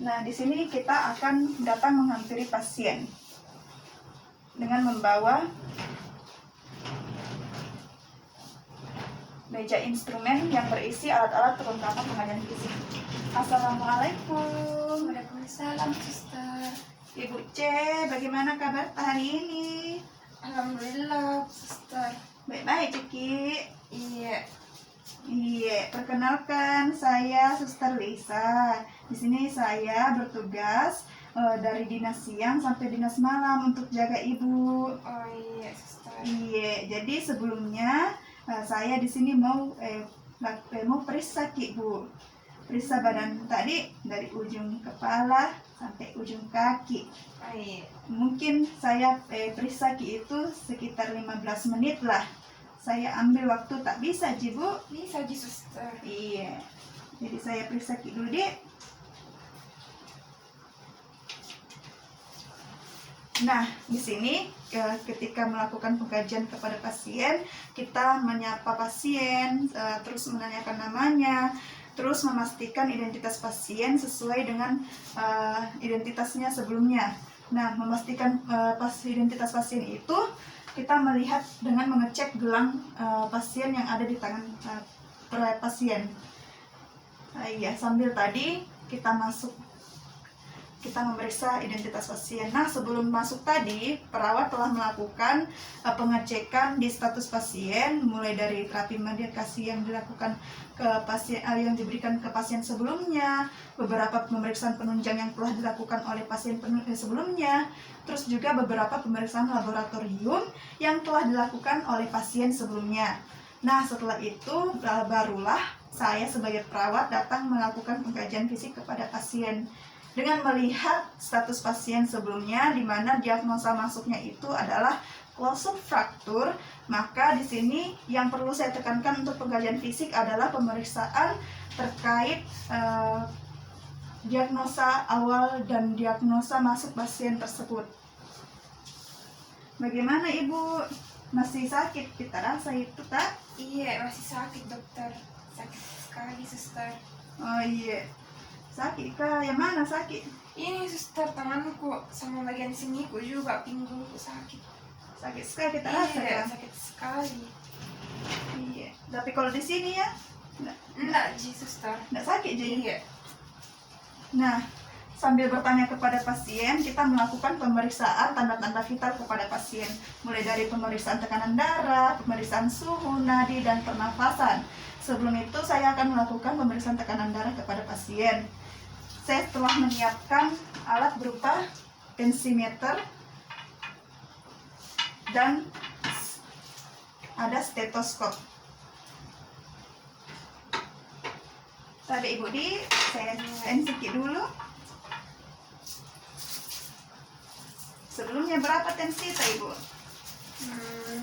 Nah, di sini kita akan datang menghampiri pasien dengan membawa meja instrumen yang berisi alat-alat perlengkapan pengajian fisik. Assalamualaikum. Waalaikumsalam, suster. Ibu C, bagaimana kabar hari ini? Alhamdulillah, suster. Baik-baik, Ciki. Iya. Iya, perkenalkan saya Suster Lisa. Di sini saya bertugas dari dinas siang sampai dinas malam untuk jaga ibu. Oh iya, suster. Iya, jadi sebelumnya saya di sini mau periksa Ki, Bu. Periksa badan tadi dari ujung kepala sampai ujung kaki. Oh iya. Mungkin saya periksa Ki itu sekitar 15 menit lah. Saya ambil waktu tak bisa, Ji, Bu. Bisa, Ji, suster. Iya. Jadi saya periksa Ki dulu, Dek. Nah, di sini ketika melakukan pengkajian kepada pasien, kita menyapa pasien, terus menanyakan namanya, terus memastikan identitas pasien sesuai dengan identitasnya sebelumnya. Nah, memastikan identitas pasien itu kita melihat dengan mengecek gelang pasien yang ada di tangan pasien. Iya, sambil tadi kita memeriksa identitas pasien. Nah, sebelum masuk tadi, perawat telah melakukan pengecekan di status pasien, mulai dari terapi medikasi yang dilakukan ke pasien, yang diberikan ke pasien sebelumnya, beberapa pemeriksaan penunjang yang telah dilakukan oleh pasien sebelumnya, terus juga beberapa pemeriksaan laboratorium yang telah dilakukan oleh pasien sebelumnya. Nah, setelah itu barulah saya sebagai perawat datang melakukan pengkajian fisik kepada pasien. Dengan melihat status pasien sebelumnya, di mana diagnosa masuknya itu adalah closed fracture, maka di sini yang perlu saya tekankan untuk pengkajian fisik adalah pemeriksaan terkait diagnosa awal dan diagnosa masuk pasien tersebut. Bagaimana, Ibu? Masih sakit? Kita rasa itu, tak? Iya, masih sakit, dokter. Sakit sekali, suster. Oh iya. Sakit kah? Yang mana sakit? Ini, suster, tanganku sama bagian siniku juga, pinggulku sakit. Sakit sekali kita rasa, Iya, kan? sakit sekali. Iya. Tapi kalau di sini ya, Enggak, Ji, suster. enggak sakit jadi. Iya. Nah, sambil bertanya kepada pasien, kita melakukan pemeriksaan tanda-tanda vital kepada pasien, mulai dari pemeriksaan tekanan darah, pemeriksaan suhu, nadi, dan pernafasan. Sebelum itu, saya akan melakukan pemeriksaan tekanan darah kepada pasien. Saya telah menyiapkan alat berupa tensimeter dan ada stetoskop. Tadi Ibu Di, saya tensi dulu. Sebelumnya berapa tensi, Ibu?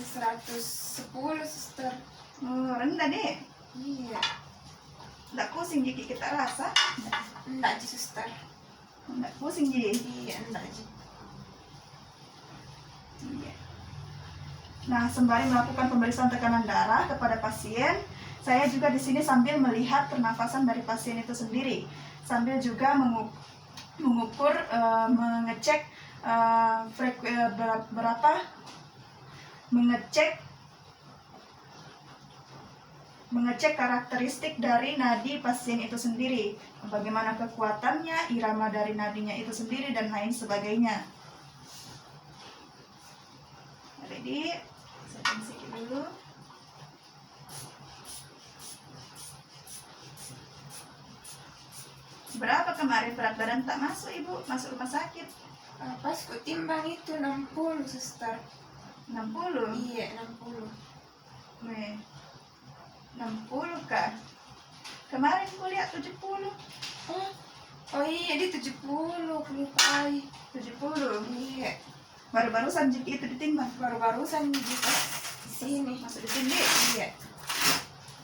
110, suster. Oh, rendah, Dek. Iya. Nggak pusing Ji kita rasa? Enggak, Ji, suster. Nggak pusing Ji? Iya, enggak, Ji. Iya. Nah, sembari melakukan pemeriksaan tekanan darah kepada pasien, saya juga di sini sambil melihat pernafasan dari pasien itu sendiri, sambil juga mengukur, mengecek mengecek karakteristik dari nadi pasien itu sendiri, bagaimana kekuatannya, irama dari nadinya itu sendiri, dan lain sebagainya. Jadi, saya tensi dulu. Berapa kemarin berat badan tak masuk, Ibu? Masuk rumah sakit? Pas ku timbang itu 60, suster. 60? Iya, 60. Nih, 60 kan? Kemarin ku lihat 70. Oh iya, dia 70, kelupai. 70? Iya, Baru-barusan Jiki itu ditimbang? baru-barusan di sini. Masuk di sini? Iya.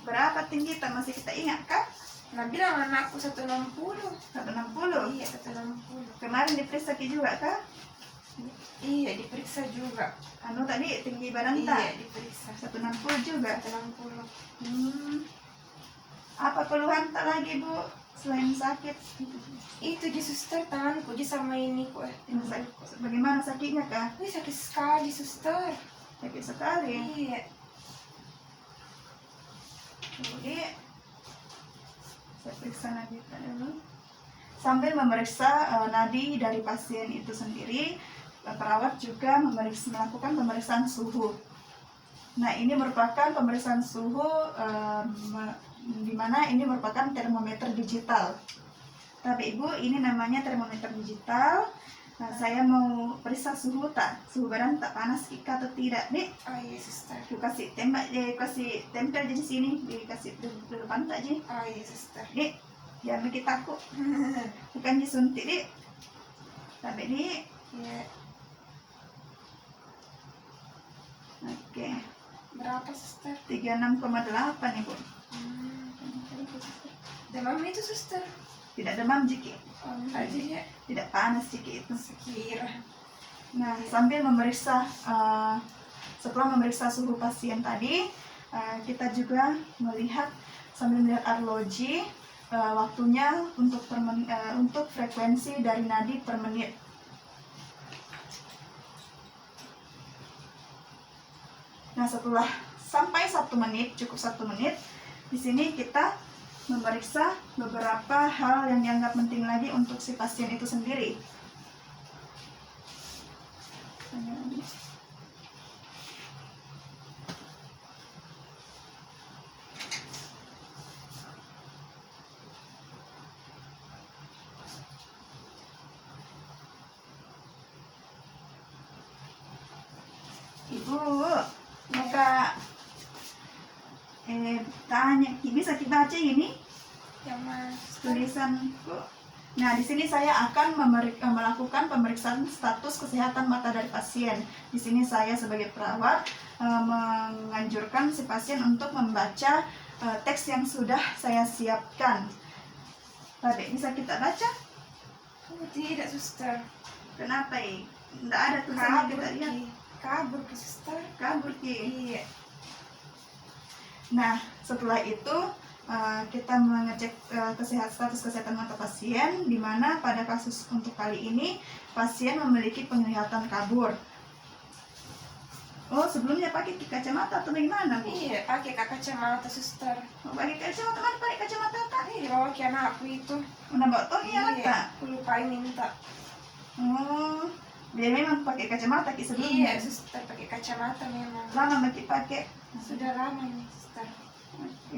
Berapa tinggi tak masih kita ingat kah? Nah, bilang anakku 160. 160? Iya, 160. Kemarin diperiksa Ki juga kah? Iya, diperiksa juga. Anu tadi tinggi badan tak? Iya, diperiksa. 160 juga? 160. Apa keluhan tak lagi, Bu? Selain sakit, Itu di suster tanganku di sama ini kok. bagaimana sakitnya kak? Wih, sakit sekali suster. Sakit sekali. Iya. Jadi saya periksa nadi dulu. Sambil memeriksa nadi dari pasien itu sendiri, perawat juga melakukan pemeriksaan suhu. Nah, ini merupakan pemeriksaan suhu di mana ini merupakan termometer digital. Tapi Ibu, ini namanya termometer digital. Nah, saya mau periksa suhu tak? Suhu badan tak panas kah atau tidak, Dik? Oh iya suster. Aku kasih tembak, kasih tempel di sini, dikasih di depan tak, Ji? Oh iya suster. Dik, jangan bikin takut. Bukan disuntik, Dik. Tapi Dik. Iya. Oke. Berapa suster? 36,8 Ibu. Demam itu suster. Tidak demam Jiki. Oh enggak aja ya. Tidak panas Jiki itu. Sekira. Nah, sambil memeriksa setelah memeriksa suhu pasien tadi, kita juga sambil melihat arloji waktunya untuk frekuensi dari nadi per menit. Nah, setelah sampai 1 menit, cukup 1 menit, di sini kita memeriksa beberapa hal yang dianggap penting lagi untuk si pasien itu sendiri. Ibu, maka tanya, bisa kita baca ini Yang mana? tulisanku. Nah, di sini saya akan melakukan pemeriksaan status kesehatan mata dari pasien. Di sini saya sebagai perawat menganjurkan si pasien untuk membaca teks yang sudah saya siapkan. Tadi bisa kita baca? Oh tidak suster. Kenapa ya? Tidak ada tulisannya kita lihat. Kabur ke suster. Kabur Ki. Iya. Nah, setelah itu kita mengecek status kesehatan mata pasien, di mana pada kasus untuk kali ini pasien memiliki penglihatan kabur. Oh, sebelumnya pakai kacamata atau bagaimana, Bu? Iya, pakai kacamata suster. Oh, pakai kacamata, mana pakai kacamata tak? Iya, bawa ke anakku itu. Udah bawa toh ya, Iya, tak? aku lupain minta. Oh, dia memang pakai kacamata Ki sebelumnya. Iya, suster pakai kacamata memang. Lama Ki pakai. Sudah lama ini suster. Oke.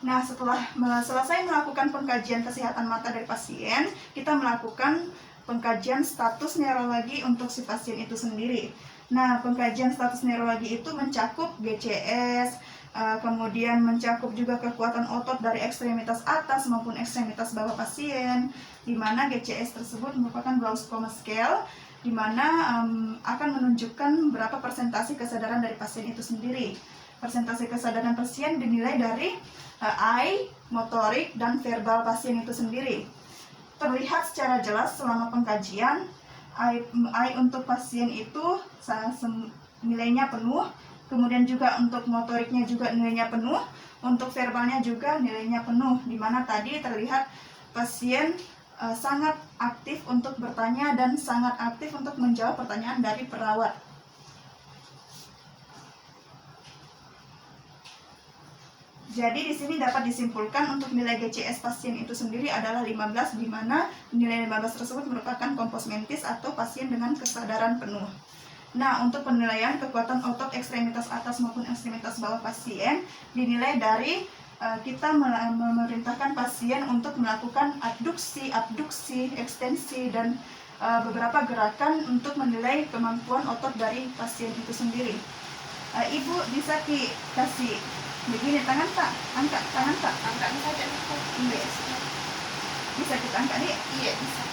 Nah, setelah selesai melakukan pengkajian kesehatan mata dari pasien, kita melakukan pengkajian status neurologi untuk si pasien itu sendiri. Nah, pengkajian status neurologi itu mencakup GCS, kemudian mencakup juga kekuatan otot dari ekstremitas atas maupun ekstremitas bawah pasien, di mana GCS tersebut merupakan Glaucoma Scale, di mana akan menunjukkan berapa persentase kesadaran dari pasien itu sendiri. Persentase kesadaran pasien dinilai dari eye, motorik, dan verbal pasien itu sendiri. Terlihat secara jelas selama pengkajian, eye untuk pasien itu nilainya penuh, kemudian juga untuk motoriknya juga nilainya penuh, untuk verbalnya juga nilainya penuh, di mana tadi terlihat pasien sangat aktif untuk bertanya dan sangat aktif untuk menjawab pertanyaan dari perawat. Jadi di sini dapat disimpulkan untuk nilai GCS pasien itu sendiri adalah 15, di mana nilai 15 tersebut merupakan kompos mentis atau pasien dengan kesadaran penuh. Nah, untuk penilaian kekuatan otot ekstremitas atas maupun ekstremitas bawah pasien dinilai dari kita memerintahkan pasien untuk melakukan abduksi, ekstensi, dan beberapa gerakan untuk menilai kemampuan otot dari pasien itu sendiri. Ibu bisa kasih begini tangan tak? Angkat tangan tak? Angkat saja. Iya. Bisa kita angkat nih? Iya bisa.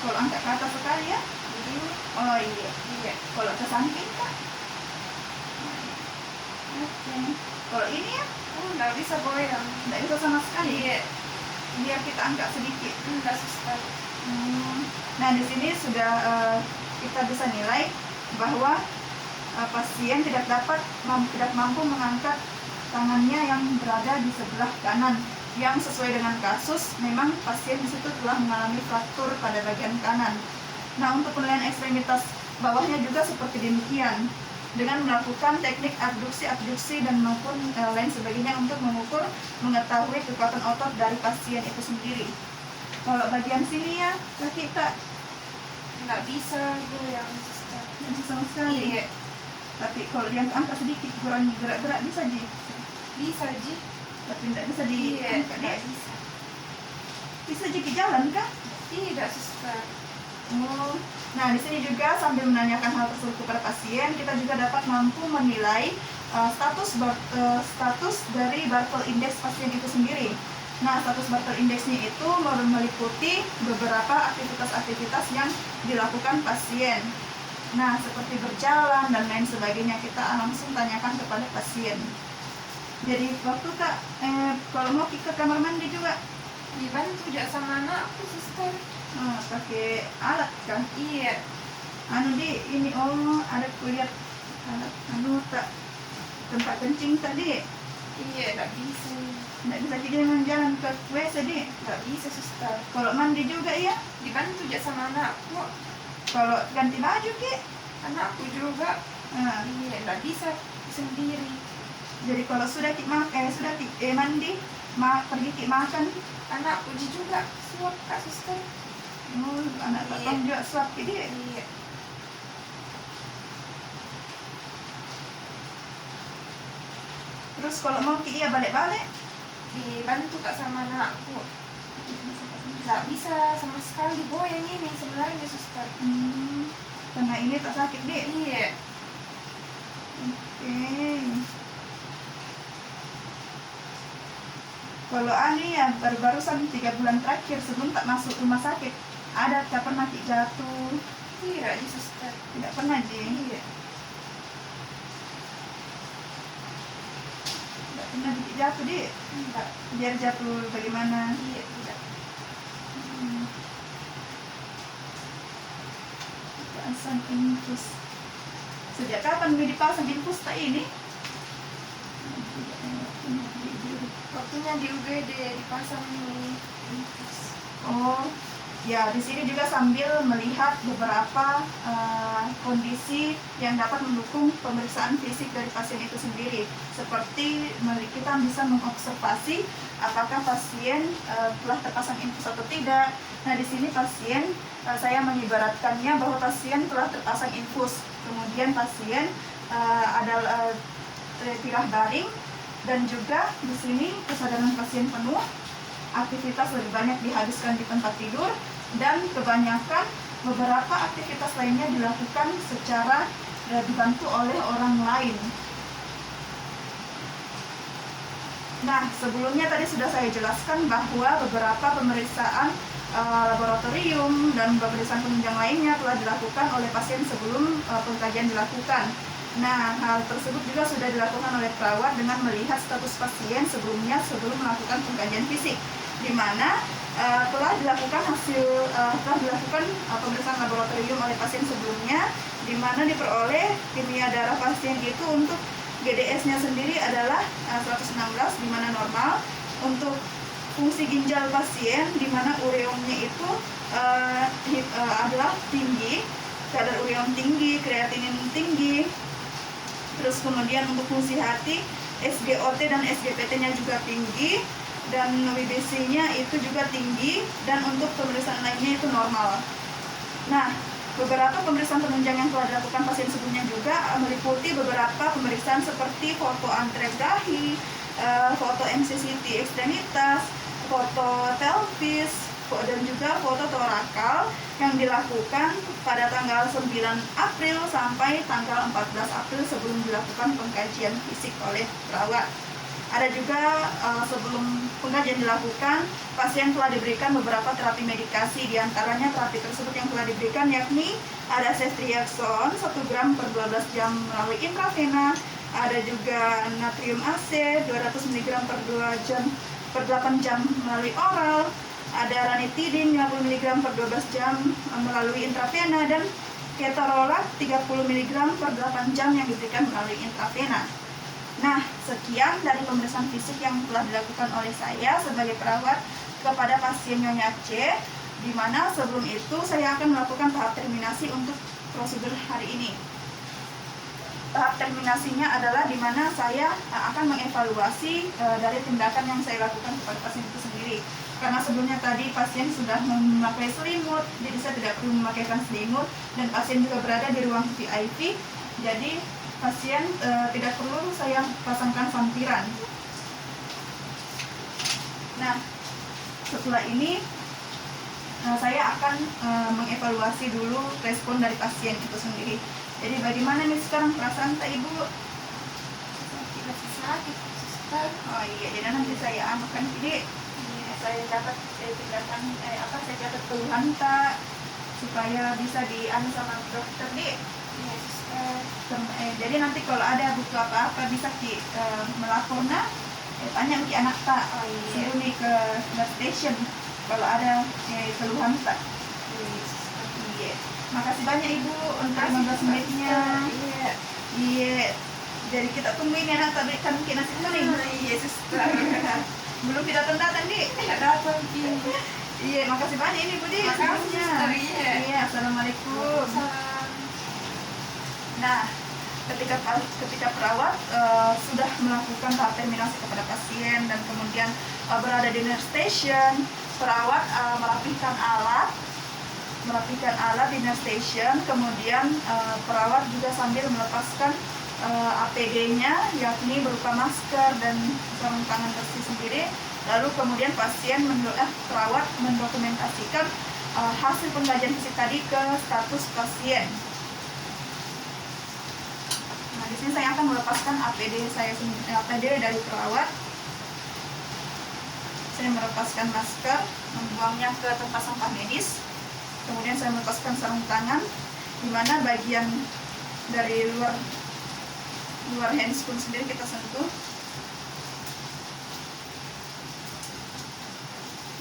Kalau angkat ke atas sekali ya? Begini. Oh iya. Iya. Kalau ke samping tak? Oke. Kalau ini ya? Oh nggak bisa goyang. Tidak bisa sama sekali. Iya. Biar kita angkat sedikit. Enggak suster. Nah, di sini sudah kita bisa nilai bahwa pasien tidak mampu mengangkat tangannya yang berada di sebelah kanan, yang sesuai dengan kasus memang pasien di situ telah mengalami fraktur pada bagian kanan. Nah, untuk penilaian ekstremitas bawahnya juga seperti demikian, dengan melakukan teknik abduksi dan maupun lain sebagainya untuk mengetahui kekuatan otot dari pasien itu sendiri. Kalau bagian sini ya, kaki Kak nggak bisa goyang suster. nggak bisa sama sekali. Iya, Tapi kalau dia angkat sedikit, kurang gerak-gerak bisa Ji. bisa Ji. Tapi tidak bisa Iya, diangkat nggak dia. bisa. Bisa Ji ke jalan kah? Tidak suster. Oh. Nah, di sini juga sambil menanyakan hal tersebut kepada pasien, kita juga dapat mampu menilai status dari Bartel Index pasien itu sendiri. Nah, status Bartel Indexnya itu meliputi beberapa aktivitas-aktivitas yang dilakukan pasien. Nah, seperti berjalan dan lain sebagainya, kita langsung tanyakan kepada pasien. Jadi waktu Kak, kalau mau ke kamar mandi juga Dibantu jak sama anakku suster. pakai alat kan? Iya, Ini ada kulihat alat tak tempat kencing tadi. iya nggak bisa. Nggak bisa jadi dengan jalan ke WC di. Nggak bisa suster. Kalau mandi juga ya. Dibantu jak sama anakku. Kalau ganti baju Ki. Anakku juga. Nah, Iya, nggak bisa sendiri. jadi kalau sudah mandi, pergi Ki makan. Anakku juga suap kak suster. Anak tatang juga suap Ki di. Iya. Terus kalau mau Ki ya balik-balik. Dibantu kak sama anakku. Nggak bisa sama sekali goyang ini sebenarnya suster. Karena ini tak sakit di. Iya. Oke. Kalau Ani ya baru-barusan 3 bulan terakhir sebelum tak masuk rumah sakit, ada tak pernah Ki jatuh? Tidak di suster. Tidak pernah Ji. Iya. Tidak pernah Ki jatuh di. Enggak. Biar jatuh bagaimana? Iya tidak. Pasang infus. Sejak kapan gue dipasang infus tak ini? Waktunya di UGD dipasang nih. Oh, ya di sini juga sambil melihat beberapa kondisi yang dapat mendukung pemeriksaan fisik dari pasien itu sendiri. Seperti kita bisa mengobservasi apakah pasien telah terpasang infus atau tidak. Nah di sini pasien saya mengibaratkannya bahwa pasien telah terpasang infus, kemudian pasien ada tirah baring. Dan juga di sini kesadaran pasien penuh, aktivitas lebih banyak dihabiskan di tempat tidur, dan kebanyakan beberapa aktivitas lainnya dilakukan secara dibantu oleh orang lain. Nah, sebelumnya tadi sudah saya jelaskan bahwa beberapa pemeriksaan laboratorium dan pemeriksaan penunjang lainnya telah dilakukan oleh pasien sebelum pengkajian dilakukan. Nah, hal tersebut juga sudah dilakukan oleh perawat dengan melihat status pasien sebelum melakukan pengkajian fisik, di mana telah dilakukan pemeriksaan laboratorium oleh pasien sebelumnya, di mana diperoleh kimia darah pasien itu untuk GDS-nya sendiri adalah 116, di mana normal. Untuk fungsi ginjal pasien, di mana ureumnya itu adalah tinggi, kadar ureum tinggi, kreatinin tinggi. Terus kemudian untuk fungsi hati, SGOT dan SGPT-nya juga tinggi, dan WBC-nya itu juga tinggi, dan untuk pemeriksaan lainnya itu normal. Nah, beberapa pemeriksaan penunjang yang telah dilakukan pasien sebelumnya juga meliputi beberapa pemeriksaan seperti foto antriografi, foto MCCT ekstremitas, foto pelvis, dan juga foto torakal yang dilakukan pada tanggal 9 April sampai tanggal 14 April sebelum dilakukan pengkajian fisik oleh perawat. Ada juga sebelum pengkajian dilakukan, pasien telah diberikan beberapa terapi medikasi, diantaranya terapi tersebut yang telah diberikan yakni ada ceftriaxone 1 gram per 12 jam melalui intravena, ada juga natrium AC 200 mg per 8 jam melalui oral, ada ranitidin 50 mg per 12 jam melalui intravena, dan ketorolac 30 mg per 8 jam yang diberikan melalui intravena. Nah, sekian dari pemeriksaan fisik yang telah dilakukan oleh saya sebagai perawat kepada pasien Nyonya C, di mana sebelum itu saya akan melakukan tahap terminasi untuk prosedur hari ini. Tahap terminasinya adalah di mana saya akan mengevaluasi dari tindakan yang saya lakukan kepada pasien itu sendiri. Karena sebelumnya tadi pasien sudah memakai selimut, jadi saya tidak perlu memakaikan selimut, dan pasien juga berada di ruang VIP, jadi pasien tidak perlu saya pasangkan sampiran. Nah, setelah ini saya akan mengevaluasi dulu respon dari pasien itu sendiri. Jadi bagaimana nih sekarang perasaan tak Ibu? Masih sakit, suster. Oh iya, jadi nanti saya anukan ini. Saya catat tindakan saya catat keluhan tak supaya bisa dianu sama dokter Dik. Iya, suster. Jadi nanti kalau ada butuh apa-apa bisa melaporna, tanya ke anak tak, suruh nih ke nurse station kalau ada keluhan tak. Iya. Makasih banyak Ibu untuk 15 menitnya. Iya. Iya. Jadi kita tungguin ya nak tadi kan nasi kuning. Iya, suster. Belum datang Dik. Tidak datang Ki. Iya, makasih banyak ini Bu Dik. Makasih, sebelumnya. Suster. Iya. Iya, assalamualaikum. Salam. Nah, ketika perawat sudah melakukan tahap terminasi kepada pasien dan kemudian berada di nurse station, perawat merapihkan alat di nurse station, kemudian perawat juga sambil melepaskan APD-nya, yakni berupa masker dan sarung tangan bersih sendiri. Lalu kemudian perawat mendokumentasikan hasil pengkajian fisik tadi ke status pasien. Nah, di sini saya akan melepaskan APD dari perawat. Saya melepaskan masker, membuangnya ke tempat sampah medis. Kemudian saya melepaskan sarung tangan, di mana bagian dari luar handscoon sendiri kita sentuh.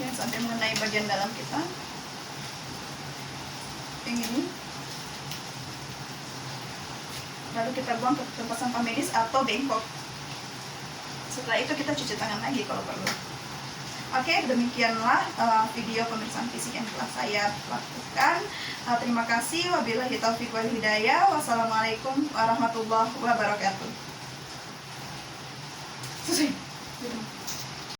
Ya, sampai mengenai bagian dalam kita. Yang ini. Lalu kita buang ke tempat sampah medis atau bengkok. Setelah itu kita cuci tangan lagi kalau perlu. Oke, demikianlah video pemeriksaan fisik yang telah saya lakukan. Terima kasih. Wabillahi taufiq wal hidayah. Wassalamualaikum warahmatullahi wabarakatuh. Selesai.